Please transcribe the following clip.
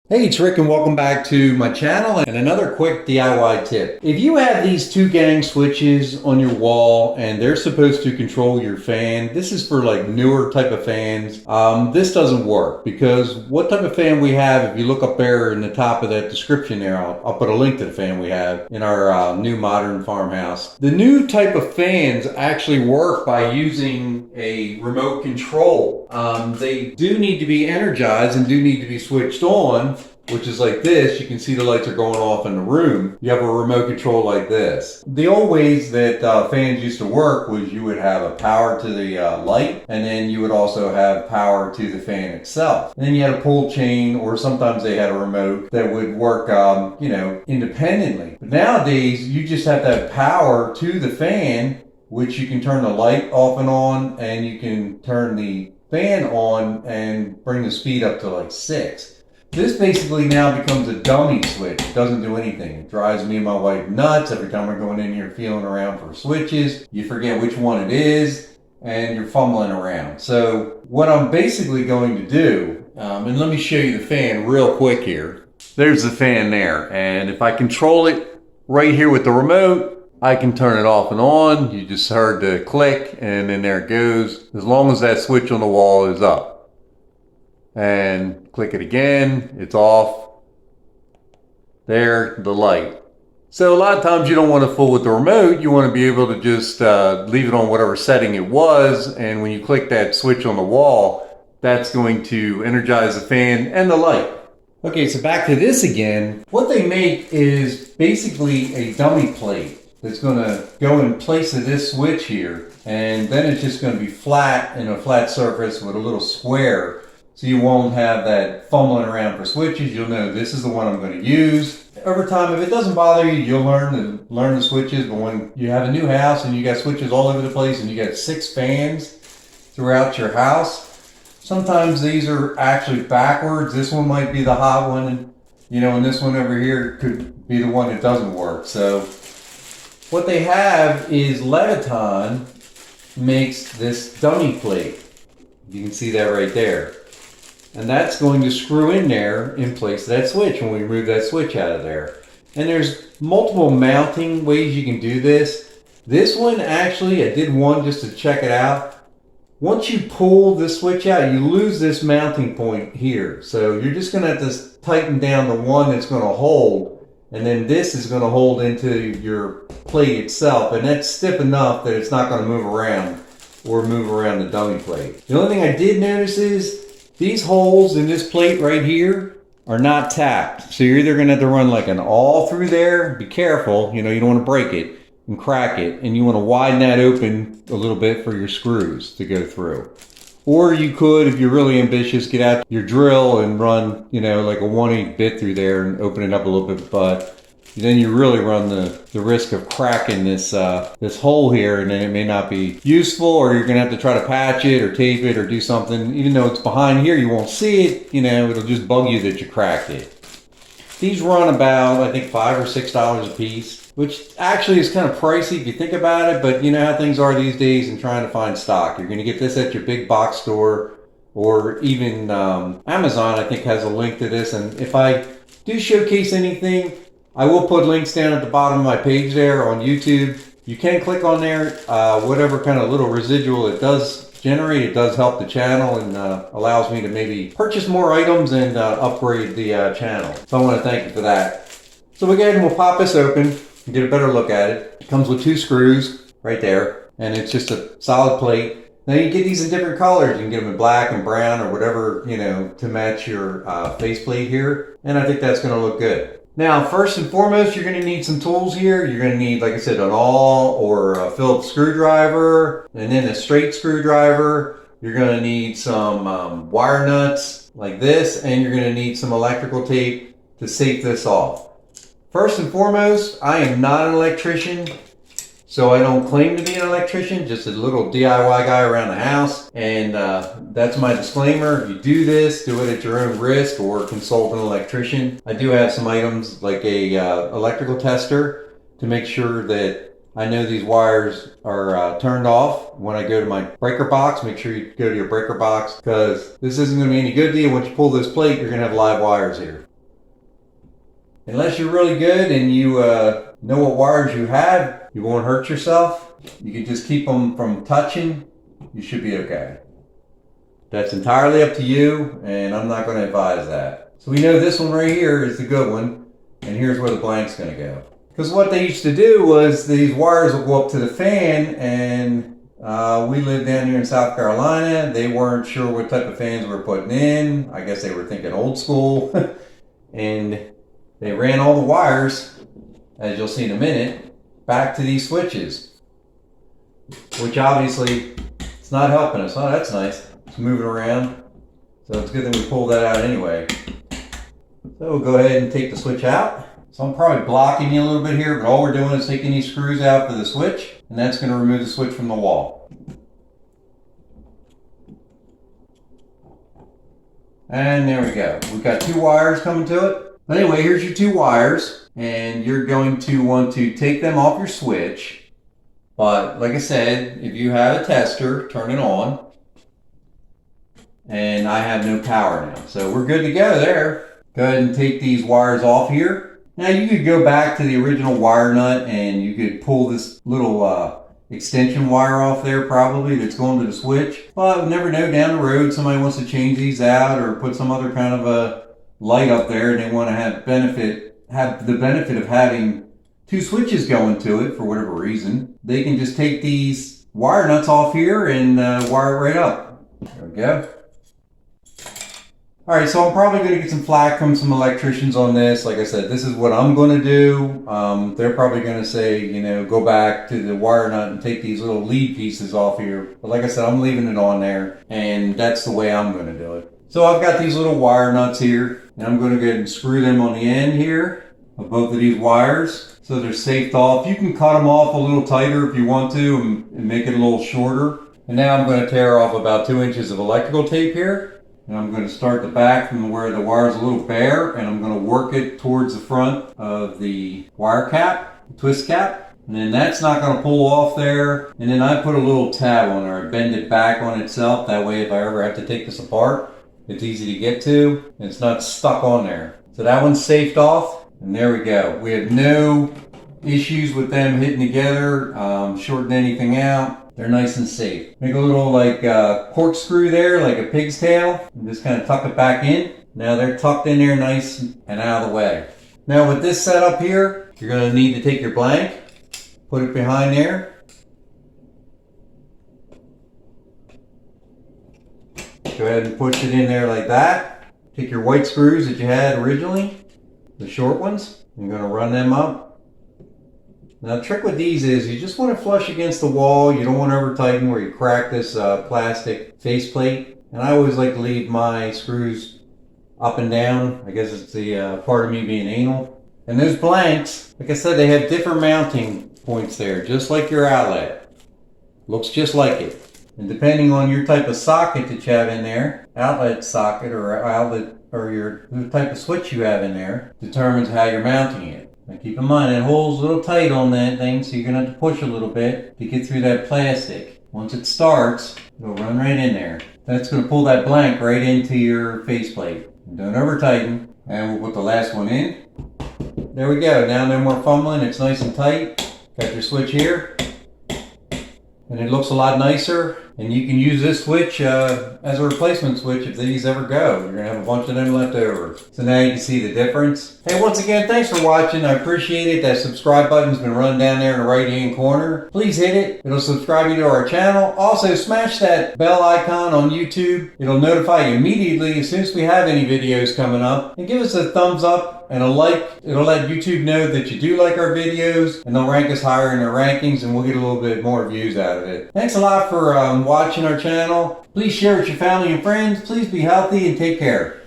Hey, it's Rick and welcome back to my channel and another quick DIY tip. If you have these two gang switches on your wall and they're supposed to control your fan, this is for like newer type of fans. This doesn't work because what type of fan we have, if you look up there in the top of that description there, I'll put a link to the fan we have in our new modern farmhouse. The new type of fans actually work by using a remote control. They do need to be energized and do need to be switched on, which is like this. You can see the lights are going off in the room. You have a remote control like this. The old ways that fans used to work was you would have a power to the light, and then you would also have power to the fan itself. And then you had a pull chain, or sometimes they had a remote that would work, independently. But nowadays, you just have to have power to the fan, which you can turn the light off and on, and you can turn the fan on and bring the speed up to like 6. This basically now becomes a dummy switch. It doesn't do anything. It drives me and my wife nuts every time we're going in here feeling around for switches. You forget which one it is and you're fumbling around. So what I'm basically going to do, and let me show you the fan real quick here. There's the fan there, and if I control it right here with the remote, I can turn it off and on. You just heard the click and then there it goes, as long as that switch on the wall is up. And click it again, it's off. There, the light. So a lot of times you don't want to fool with the remote. You want to be able to just leave it on whatever setting it was, and when you click that switch on the wall, that's going to energize the fan and the light. Okay, so back to this again. What they make is basically a dummy plate that's going to go in place of this switch here, and then it's just going to be flat in a flat surface with a little square. So you won't have that fumbling around for switches. You'll know this is the one I'm going to use. Over time, if it doesn't bother you, you'll learn the switches. But when you have a new house and you got switches all over the place and you got 6 fans throughout your house, sometimes these are actually backwards. This one might be the hot one, and this one over here could be the one that doesn't work. So what they have is Leviton makes this dummy plate. You can see that right there. And that's going to screw in there in place of that switch when we remove that switch out of there. And there's multiple mounting ways you can do this. This one actually, I did one just to check it out. Once you pull the switch out, you lose this mounting point here. So you're just going to have to tighten down the one that's going to hold. And then this is going to hold into your plate itself. And that's stiff enough that it's not going to move around or move around the dummy plate. The only thing I did notice is these holes in this plate right here are not tapped. So you're either going to have to run like an awl through there. Be careful, you don't want to break it and crack it. And you want to widen that open a little bit for your screws to go through. Or you could, if you're really ambitious, get out your drill and run, like a 1/8 bit through there and open it up a little bit. But then you really run the risk of cracking this hole here, and then it may not be useful, or you're gonna have to try to patch it or tape it or do something. Even though it's behind here, you won't see it, it'll just bug you that you cracked it. These run about, I think, $5 or $6 a piece, which actually is kind of pricey if you think about it, but you know how things are these days in trying to find stock. You're gonna get this at your big box store, or even Amazon, I think, has a link to this. And if I do showcase anything, I will put links down at the bottom of my page there on YouTube. You can click on there. Whatever kind of little residual it does generate, it does help the channel and allows me to maybe purchase more items and upgrade the channel. So I want to thank you for that. So we'll go ahead and we'll pop this open and get a better look at it. It comes with 2 screws right there, and it's just a solid plate. Now you get these in different colors. You can get them in black and brown or whatever, to match your faceplate here. And I think that's going to look good. Now, first and foremost, you're going to need some tools here. You're going to need, like I said, an awl or a Phillips screwdriver, and then a straight screwdriver. You're going to need some wire nuts like this, and you're going to need some electrical tape to safe this off. First and foremost, I am not an electrician, so I don't claim to be an electrician, just a little DIY guy around the house. And that's my disclaimer. If you do this, do it at your own risk or consult an electrician. I do have some items like a electrical tester to make sure that I know these wires are turned off. When I go to my breaker box, make sure you go to your breaker box, because this isn't going to be any good to you. Once you pull this plate, you're going to have live wires here. unless you're really good and you know what wires you have, you won't hurt yourself. You can just keep them from touching. You should be okay. That's entirely up to you, and I'm not going to advise that. So we know this one right here is the good one, and here's where the blank's going to go. Because what they used to do was these wires would go up to the fan, and we lived down here in South Carolina. They weren't sure what type of fans we were putting in. I guess they were thinking old school. And they ran all the wires, as you'll see in a minute, back to these switches. Which obviously, it's not helping us. Oh, that's nice. It's moving around. So it's good that we pulled that out anyway. So we'll go ahead and take the switch out. So I'm probably blocking you a little bit here, but all we're doing is taking these screws out for the switch, and that's going to remove the switch from the wall. And there we go. We've got 2 wires coming to it. But anyway, here's your 2 wires, and you're going to want to take them off your switch. But like I said, if you have a tester, turn it on. And I have no power now. So we're good to go there. Go ahead and take these wires off here. Now you could go back to the original wire nut and you could pull this little extension wire off there probably that's going to the switch. But we'll never know, down the road somebody wants to change these out or put some other kind of a light up there and they want to have the benefit of having 2 switches going to it for whatever reason. They can just take these wire nuts off here and wire it right up. There we go. Alright, so I'm probably going to get some flack from some electricians on this. Like I said, this is what I'm going to do. They're probably going to say, you know, go back to the wire nut and take these little lead pieces off here. But like I said, I'm leaving it on there, and that's the way I'm going to do it. So I've got these little wire nuts here, and I'm going to go ahead and screw them on the end here of both of these wires so they're safed off. You can cut them off a little tighter if you want to and make it a little shorter. And now I'm going to tear off about 2 inches of electrical tape here. And I'm going to start the back from where the wire is a little bare, and I'm going to work it towards the front of the wire cap, twist cap. And then that's not going to pull off there. And then I put a little tab on there. I bend it back on itself. That way if I ever have to take this apart, it's easy to get to, and it's not stuck on there. So that one's safed off, and there we go. We have no issues with them hitting together, shorting anything out. They're nice and safe. Make a little like corkscrew there, like a pig's tail, and just kind of tuck it back in. Now they're tucked in there nice and out of the way. Now with this setup here, you're going to need to take your blank, put it behind there. Go ahead and push it in there like that. Take your white screws that you had originally, the short ones. You're going to run them up. Now the trick with these is you just want to flush against the wall. You don't want to over tighten where you crack this plastic faceplate. And I always like to leave my screws up and down. I guess it's the part of me being anal. And those blanks, like I said, they have different mounting points there, just like your outlet. Looks just like it. And depending on your type of socket that you have in there, outlet socket or outlet, or the type of switch you have in there, determines how you're mounting it. Now keep in mind, that hole's a little tight on that thing, so you're going to have to push a little bit to get through that plastic. Once it starts, it'll run right in there. That's going to pull that blank right into your faceplate. Don't over tighten, and we'll put the last one in. There we go. Now no more fumbling. It's nice and tight. Got your switch here, and it looks a lot nicer. And you can use this switch as a replacement switch if these ever go. You're going to have a bunch of them left over. So now you can see the difference. Hey, once again, thanks for watching. I appreciate it. That subscribe button's been running down there in the right-hand corner. Please hit it. It'll subscribe you to our channel. Also, smash that bell icon on YouTube. It'll notify you immediately as soon as we have any videos coming up. And give us a thumbs up and a like. It'll let YouTube know that you do like our videos, and they'll rank us higher in their rankings, and we'll get a little bit more views out of it. Thanks a lot for watching our channel. Please share with your family and friends. Please be healthy and take care.